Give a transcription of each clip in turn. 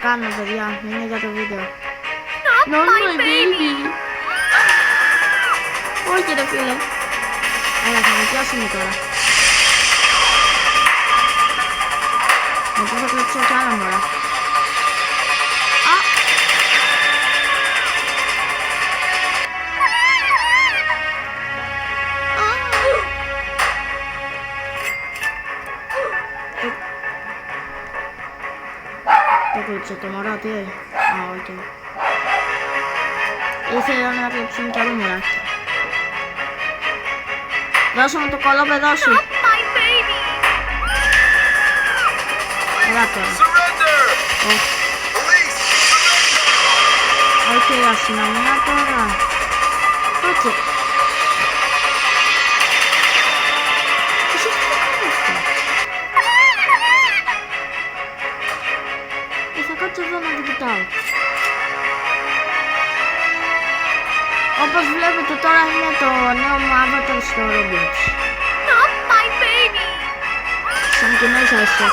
Κάνω παιδιά, είναι για το βίντεο. Not my baby. Όχι ρε φίλε. Έλα θα με πιάσουμε τώρα. Μετά θα κλέψω κι άλλα μωρά. Α! Το κλέψω το μωρά, τι. Α, οκ. Ήθελα να κλέψουμε κι άλλο μωρά. Δώσε μου το κολό παιδό σου. Not my baby. Έλα τώρα. Surrender! Όχι. Police! Όχι, αστυνομία τώρα. Κάτσε. Εσύ τι κάνεις αυτό. Θα κάτσω εδώ να την κοιτάω. Όπως βλέπετε τώρα είναι το νέο μου avatar στο Roblox. Not my baby. Σαν και μέσα εσύ.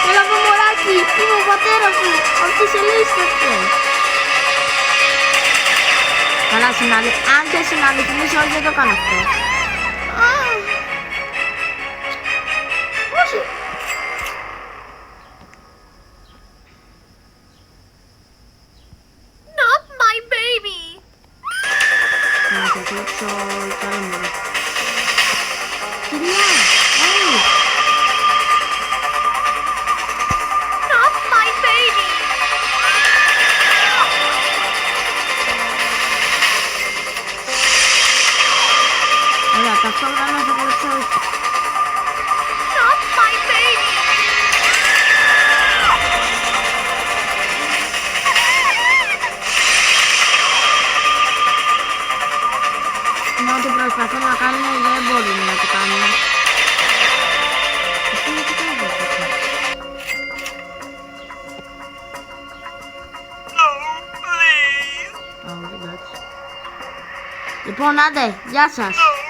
Έλα από μωράκι, είμαι ο πατέρας σου. Αυτή σε λύστηκε. Καλά αν και συναλυθμίσω όχι δεν το κάνω αυτό. Όχι. Not my baby. Να το κλέψω κι άλλο μωρό. Κυρία, Not my baby. έλα, ταυτόχρονα θα κλέψω. Not my baby. Με ό,τι προσπαθώ να κάνουμε δεν μπορούμε να το κάνουμε. Αυτό είναι το κάνω αυτό. No, please! Α, όχι, εντάξει. Λοιπόν, άντε, γεια σας. No!